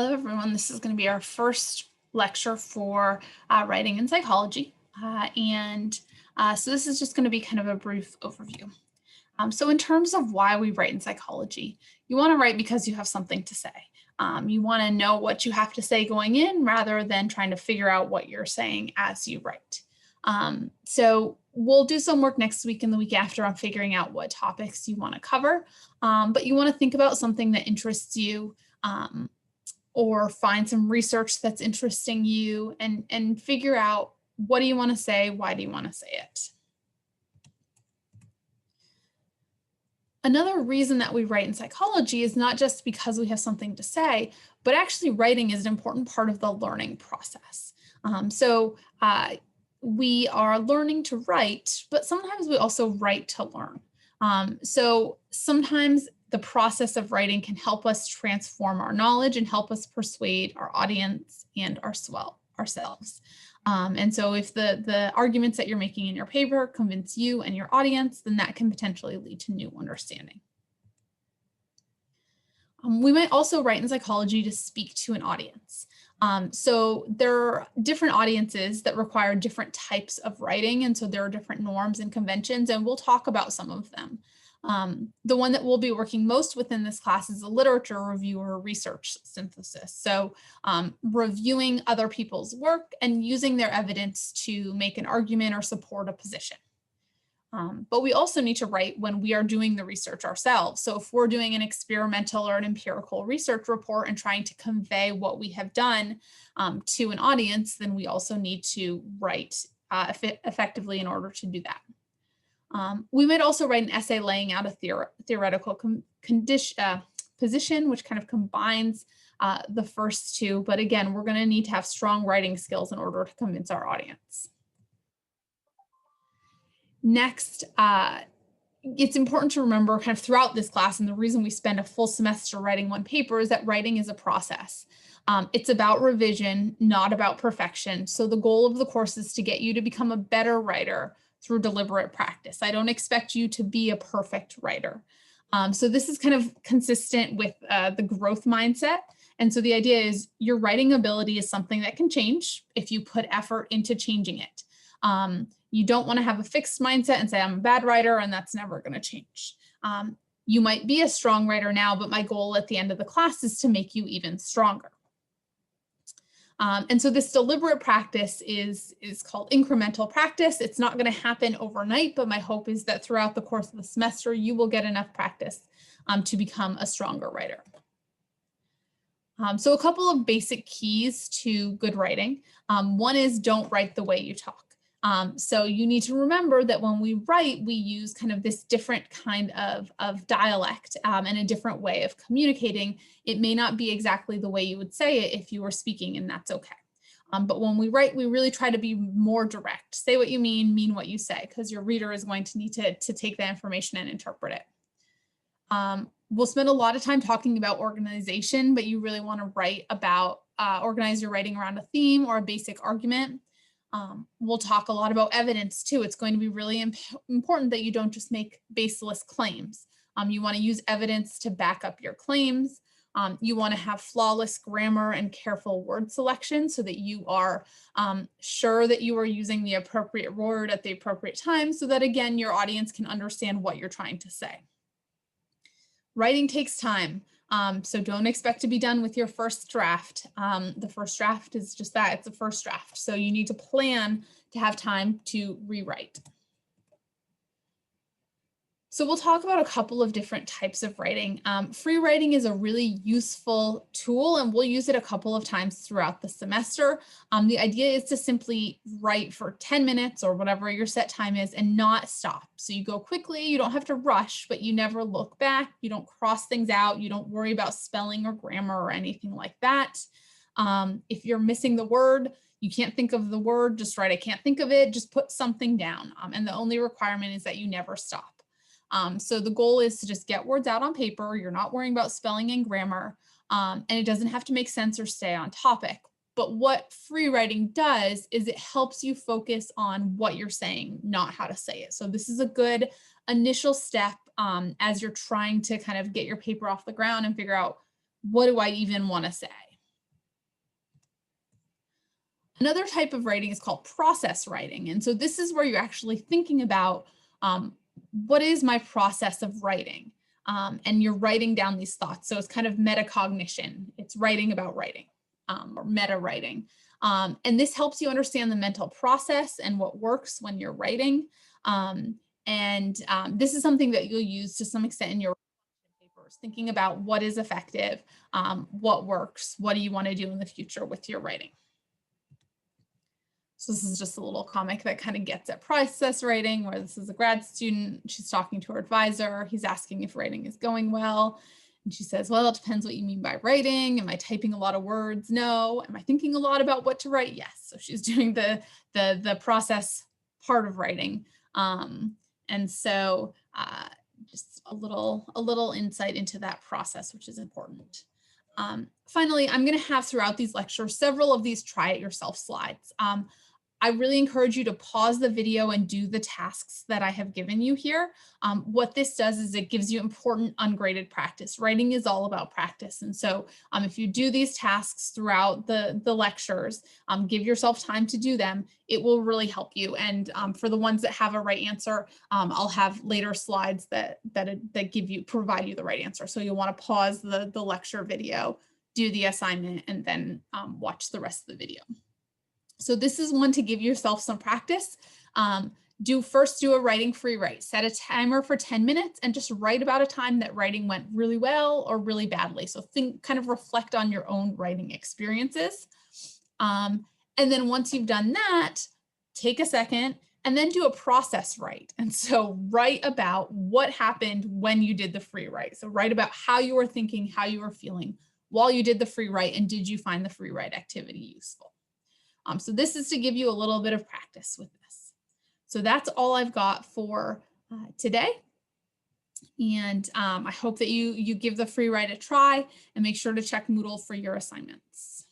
Hello, everyone. This is going to be our first lecture for writing in psychology. So this is just going to be kind of a brief overview. So in terms of why we write in psychology, you want to write because you have something to say. You want to know what you have to say going in rather than trying to figure out what you're saying as you write. So we'll do some work next week and the week after on figuring out what topics you want to cover. But you want to think about something that interests you. Or find some research that's interesting you and figure out what do you want to say, why do you want to say it. Another reason that we write in psychology is not just because we have something to say, but actually writing is an important part of the learning process. We are learning to write, but sometimes we also write to learn. So sometimes the process of writing can help us transform our knowledge and help us persuade our audience and ourselves. And so if the arguments that you're making in your paper convince you and your audience, then that can potentially lead to new understanding. We might also write in psychology to speak to an audience. So there are different audiences that require different types of writing. And so there are different norms and conventions, and we'll talk about some of them. The one that we'll be working most within this class is a literature review or research synthesis. So reviewing other people's work and using their evidence to make an argument or support a position. But we also need to write when we are doing the research ourselves. So if we're doing an experimental or an empirical research report and trying to convey what we have done to an audience, then we also need to write effectively in order to do that. We might also write an essay laying out a theoretical position, which kind of combines the first two. But again, we're going to need to have strong writing skills in order to convince our audience. Next, it's important to remember kind of throughout this class, and the reason we spend a full semester writing one paper is that writing is a process. It's about revision, not about perfection. So the goal of the course is to get you to become a better writer through deliberate practice. I don't expect you to be a perfect writer. So this is kind of consistent with the growth mindset. And so the idea is your writing ability is something that can change if you put effort into changing it. You don't want to have a fixed mindset and say, I'm a bad writer, and that's never going to change. You might be a strong writer now, but my goal at the end of the class is to make you even stronger. And so this deliberate practice is called incremental practice. It's not going to happen overnight, but my hope is that throughout the course of the semester, you will get enough practice to become a stronger writer. So a couple of basic keys to good writing. One is don't write the way you talk. So you need to remember that when we write, we use kind of this different kind of dialect and a different way of communicating. It may not be exactly the way you would say it if you were speaking, and that's okay. But when we write, we really try to be more direct. Say what you mean what you say, because your reader is going to need to take that information and interpret it. We'll spend a lot of time talking about organization, but you really want to write about, organize your writing around a theme or a basic argument. We'll talk a lot about evidence too. It's going to be really important that you don't just make baseless claims. You want to use evidence to back up your claims. You want to have flawless grammar and careful word selection so that you are sure that you are using the appropriate word at the appropriate time so that, again, your audience can understand what you're trying to say. Writing takes time. So don't expect to be done with your first draft. The first draft is just that, it's a first draft. So you need to plan to have time to rewrite. So we'll talk about a couple of different types of writing. Free writing is a really useful tool, and we'll use it a couple of times throughout the semester. The idea is to simply write for 10 minutes or whatever your set time is and not stop. So you go quickly, you don't have to rush, but you never look back. You don't cross things out. You don't worry about spelling or grammar or anything like that. If you're missing the word, you can't think of the word, just write, I can't think of it, just put something down. And the only requirement is that you never stop. So the goal is to just get words out on paper. You're not worrying about spelling and grammar, and it doesn't have to make sense or stay on topic. But what free writing does is it helps you focus on what you're saying, not how to say it. So this is a good initial step as you're trying to kind of get your paper off the ground and figure out, what do I even want to say? Another type of writing is called process writing. And so this is where you're actually thinking about what is my process of writing? And you're writing down these thoughts. So it's kind of metacognition. It's writing about writing or meta writing. And this helps you understand the mental process and what works when you're writing. This is something that you'll use to some extent in your papers, thinking about what is effective, what works, what do you want to do in the future with your writing. So this is just a little comic that kind of gets at process writing, where this is a grad student. She's talking to her advisor. He's asking if writing is going well. And she says, well, it depends what you mean by writing. Am I typing a lot of words? No. Am I thinking a lot about what to write? Yes. So she's doing the process part of writing. Just a little insight into that process, which is important. Finally, I'm going to have throughout these lectures several of these try it yourself slides. I really encourage you to pause the video and do the tasks that I have given you here. What this does is it gives you important ungraded practice. Writing is all about practice. And so if you do these tasks throughout the lectures, give yourself time to do them, it will really help you. And for the ones that have a right answer, I'll have later slides that provide you the right answer. So you'll want to pause the lecture video, do the assignment, and then watch the rest of the video. So this is one to give yourself some practice. First do a writing free write. Set a timer for 10 minutes and just write about a time that writing went really well or really badly. So kind of reflect on your own writing experiences. And then once you've done that, take a second and then do a process write. And so write about what happened when you did the free write. So write about how you were thinking, how you were feeling while you did the free write, and did you find the free write activity useful? So this is to give you a little bit of practice with this. So that's all I've got for today. And I hope that you give the free write a try and make sure to check Moodle for your assignments.